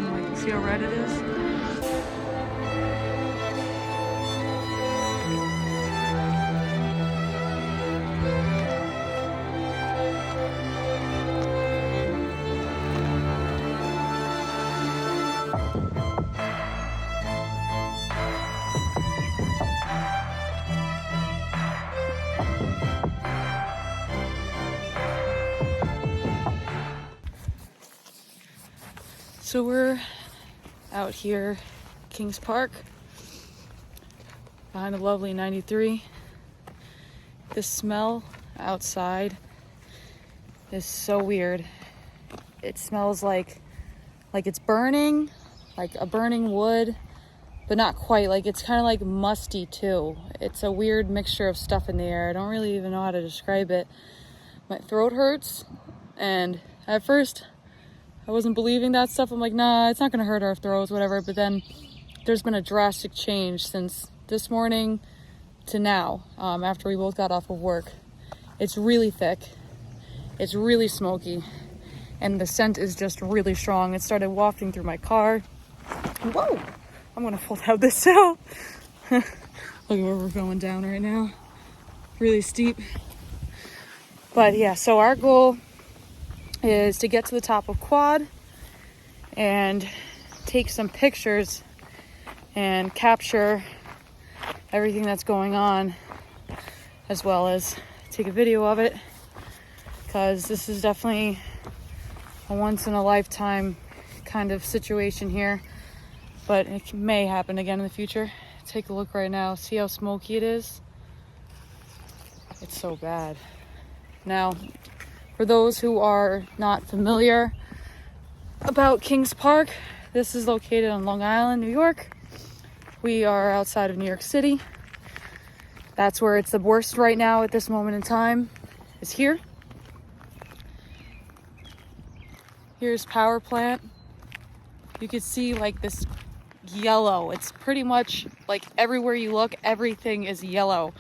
on, like, see how red it is? So we're out here, Kings Park, behind the lovely 93. The smell outside is so weird. It smells like it's burning, like a burning wood, but not quite. Like it's kind of like musty too. It's a weird mixture of stuff in the air. I don't really even know how to describe it. My throat hurts, and at first I wasn't believing that stuff. I'm like, nah, it's not gonna hurt our throats, whatever. But then there's been a drastic change since this morning to now, after we both got off of work. It's really thick, it's really smoky, and the scent is just really strong. It started wafting through my car. Whoa, I'm gonna fold out this cell. Look at where we're going down right now. Really steep. But yeah, so our goal is to get to the top of Quad and take some pictures and capture everything that's going on, as well as take a video of it, because this is definitely a once in a lifetime kind of situation here, but it may happen again in the future. Take a look right now, see how smoky it is. It's so bad. Now, for those who are not familiar about Kings Park, this is located on Long Island, New York. We are outside of New York City. That's where it's the worst right now at this moment in time, is here. Here's power plant. You can see like this yellow. It's pretty much like everywhere you look, everything is yellow.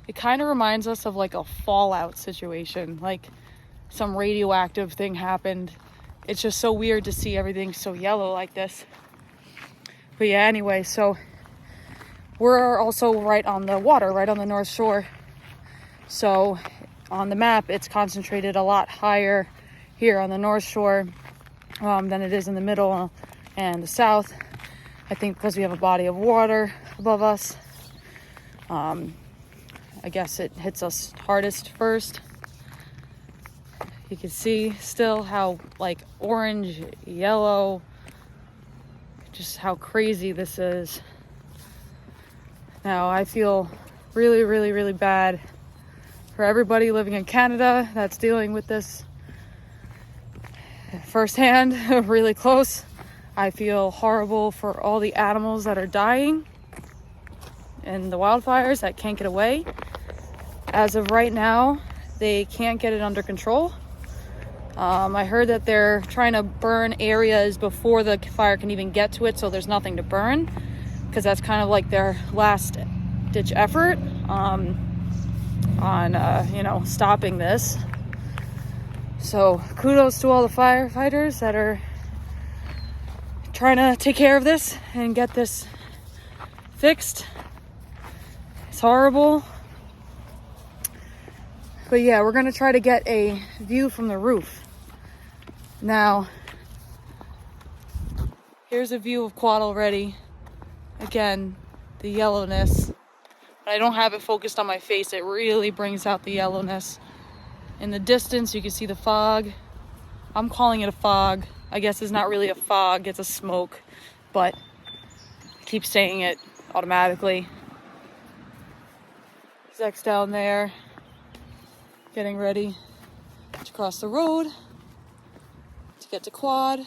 It kind of reminds us of like a fallout situation, like some radioactive thing happened. It's just so weird to see everything so yellow like this. But yeah, anyway, so we're also right on the water, right on the North Shore. So on the map, it's concentrated a lot higher here on the North Shore than it is in the middle and the south. I think because we have a body of water above us. I guess it hits us hardest first. You can see still how like orange, yellow, just how crazy this is. Now I feel really, really, really bad for everybody living in Canada that's dealing with this firsthand, really close. I feel horrible for all the animals that are dying and the wildfires that can't get away. As of right now, they can't get it under control. I heard that they're trying to burn areas before the fire can even get to it, so there's nothing to burn, because that's kind of like their last ditch effort on stopping this. So kudos to all the firefighters that are trying to take care of this and get this fixed. It's horrible. But yeah, we're gonna try to get a view from the roof. Now, here's a view of Quad already. Again, the yellowness. But I don't have it focused on my face. It really brings out the yellowness. In the distance, you can see the fog. I'm calling it a fog. I guess it's not really a fog, it's a smoke. But I keep saying it automatically. Zach's down there, getting ready to cross the road to get to Quad.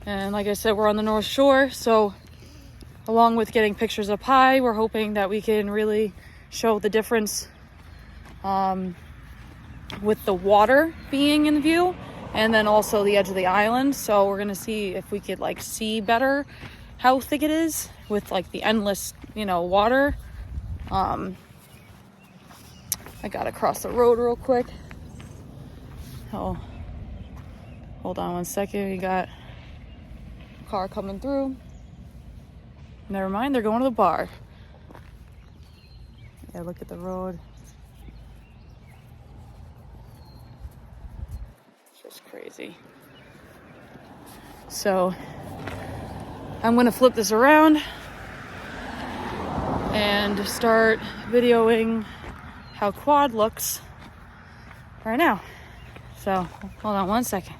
And like I said, we're on the North Shore, so along with getting pictures up high, we're hoping that we can really show the difference with the water being in view, and then also the edge of the island. So we're gonna see if we could like see better how thick it is with like the endless, water. I gotta cross the road real quick. Oh, Hold on one second. We got a car coming through. Never mind, they're going to the bar. Yeah, look at the road. It's just crazy. So I'm gonna flip this around and start videoing how quad looks right now. So hold on one second.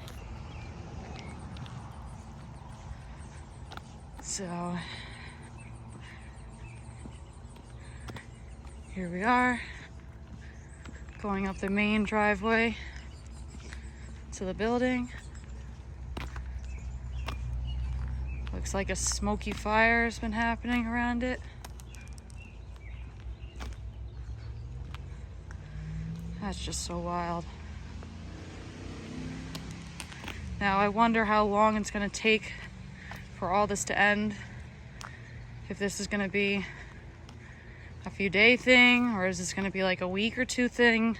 So here we are, going up the main driveway to the building. Looks like a smoky fire has been happening around it. That's just so wild. Now I wonder how long it's gonna take for all this to end. If this is gonna be a few day thing, or is this gonna be like a week or two thing?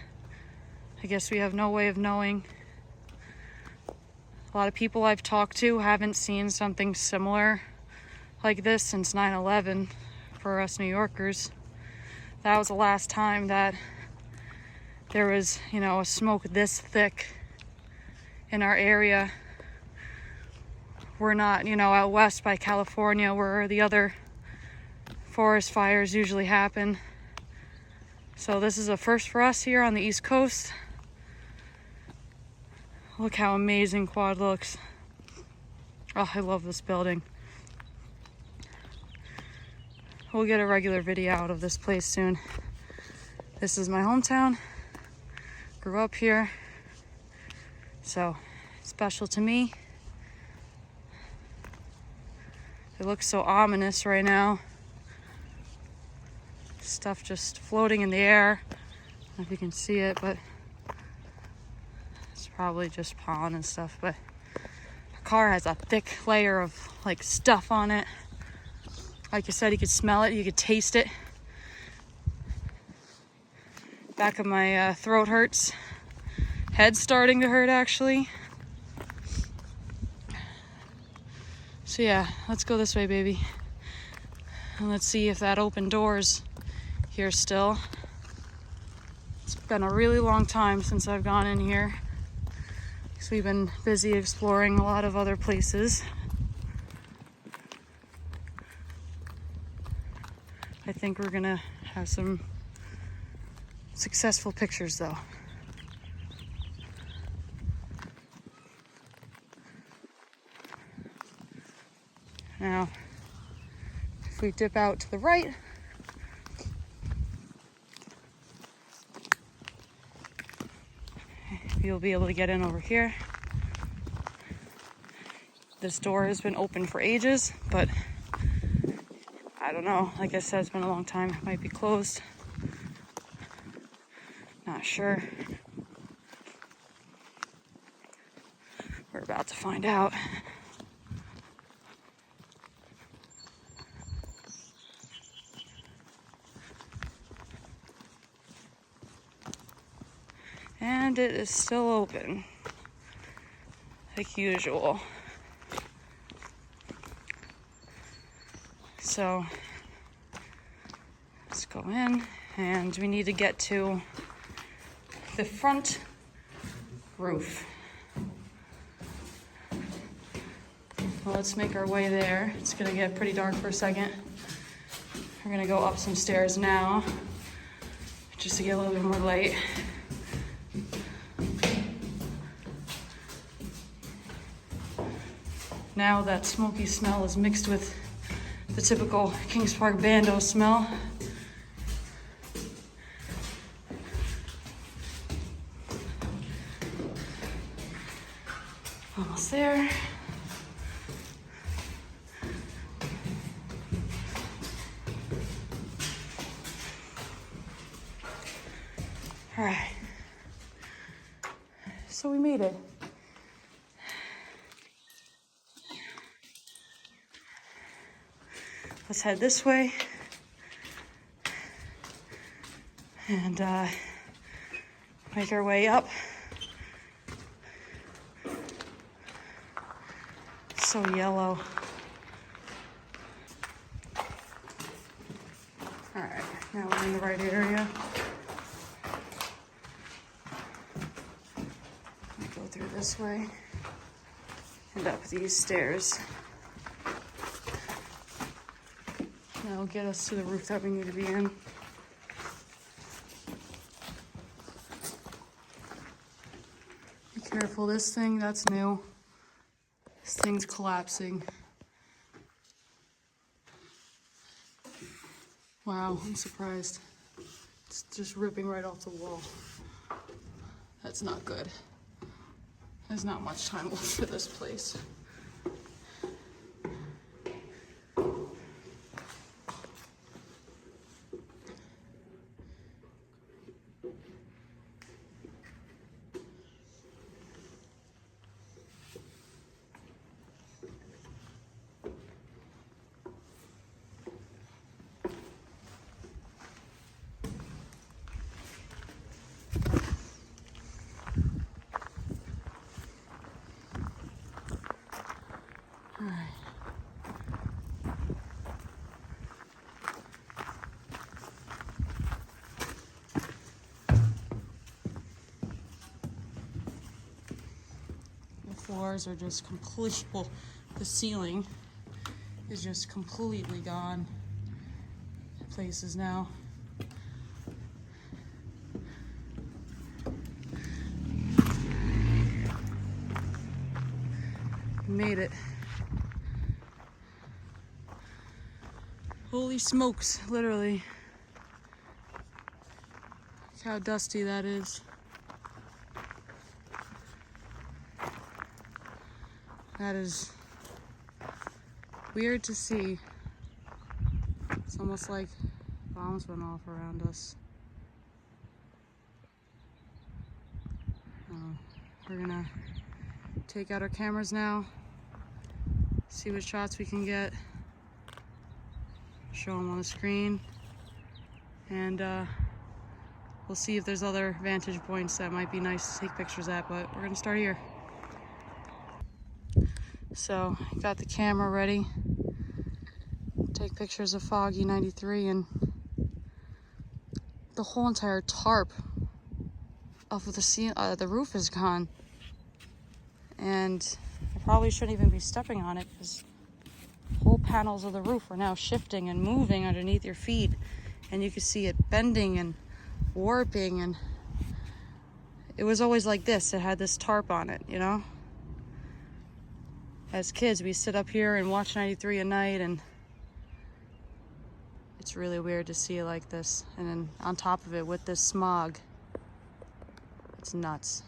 I guess we have no way of knowing. A lot of people I've talked to haven't seen something similar like this since 9/11 for us New Yorkers. That was the last time that there was, a smoke this thick in our area. We're not, out west by California where the other forest fires usually happen. So this is a first for us here on the East Coast. Look how amazing Quad looks. Oh, I love this building. We'll get a regular video out of this place soon. This is my hometown. Grew up here. So, special to me. It looks so ominous right now. Stuff just floating in the air. I don't know if you can see it, but it's probably just pollen and stuff. But the car has a thick layer of stuff on it. Like I said, you could smell it, you could taste it. Back of my throat hurts. Head's starting to hurt actually. So yeah, let's go this way, baby. And let's see if that open door's here still. It's been a really long time since I've gone in here. So we've been busy exploring a lot of other places. I think we're gonna have some successful pictures though. Now, if we dip out to the right, you'll be able to get in over here. This door has been open for ages, but I don't know. Like I said, it's been a long time. It might be closed. Not sure. We're about to find out. And it is still open, like usual. So let's go in, and we need to get to the front roof. Well, let's make our way there. It's gonna get pretty dark for a second. We're gonna go up some stairs now, just to get a little bit more light. Now that smoky smell is mixed with the typical Kings Park bando smell. Almost there. All right. So we made it. Let's head this way and make our way up. so yellow. All right, now we're in the right area. Go through this way and up these stairs. That'll get us to the rooftop we need to be in. Be careful, this thing, that's new. This thing's collapsing. Wow, I'm surprised. It's just ripping right off the wall. That's not good. There's not much time left for this place. All right. The floors are just completely, well, the ceiling is just completely gone. Places now. Made it. Holy smokes, literally. Look how dusty that is. That is weird to see. It's almost like bombs went off around us. We're gonna take out our cameras now, see what shots we can get. Show them on the screen, and we'll see if there's other vantage points that might be nice to take pictures at, but we're gonna start here. So, got the camera ready. Take pictures of Foggy 93, and the whole entire tarp off of the roof is gone. And I probably shouldn't even be stepping on it because whole panels of the roof are now shifting and moving underneath your feet, and you can see it bending and warping, and it was always like this. It had this tarp on it, you know? As kids, we sit up here and watch 93 at night, and it's really weird to see it like this. And then on top of it with this smog, it's nuts.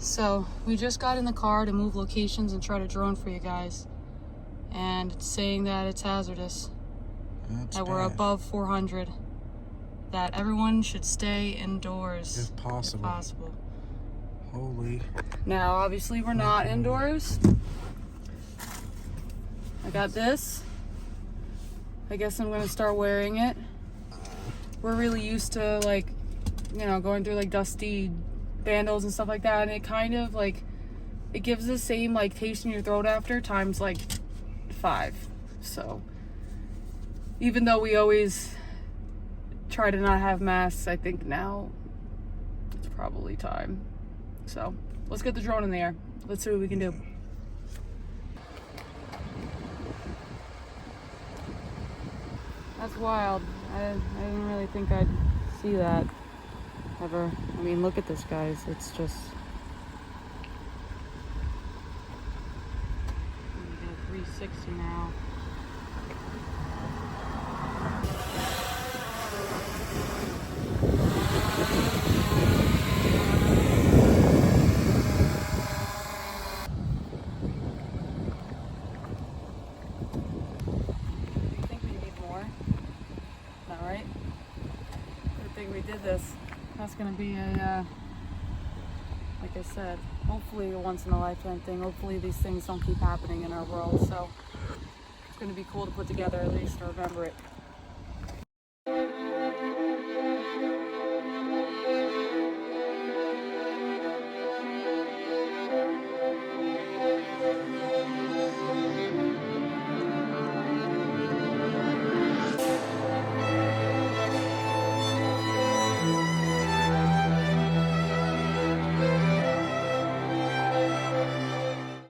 So we just got in the car to move locations and try to drone for you guys, and it's saying that it's hazardous. That we're above 400. that everyone should stay indoors if possible. if possible. Holy. Now, obviously, we're not indoors. I got this. I guess I'm gonna start wearing it. We're really used to, like, you know, going through like dusty vandals and stuff like that, and it kind of like, it gives the same like taste in your throat after, times like 5. So even though we always try to not have masks, I think now it's probably time. So let's get the drone in the air. Let's see what we can do. That's wild. I didn't really think I'd see that ever. I mean, look at this, guys. It's just... We got 360 now. Do you think we need more? No, right? Good thing we did this. That's gonna be a, like I said, hopefully a once in a lifetime thing. Hopefully these things don't keep happening in our world. So it's gonna be cool to put together at least to remember it.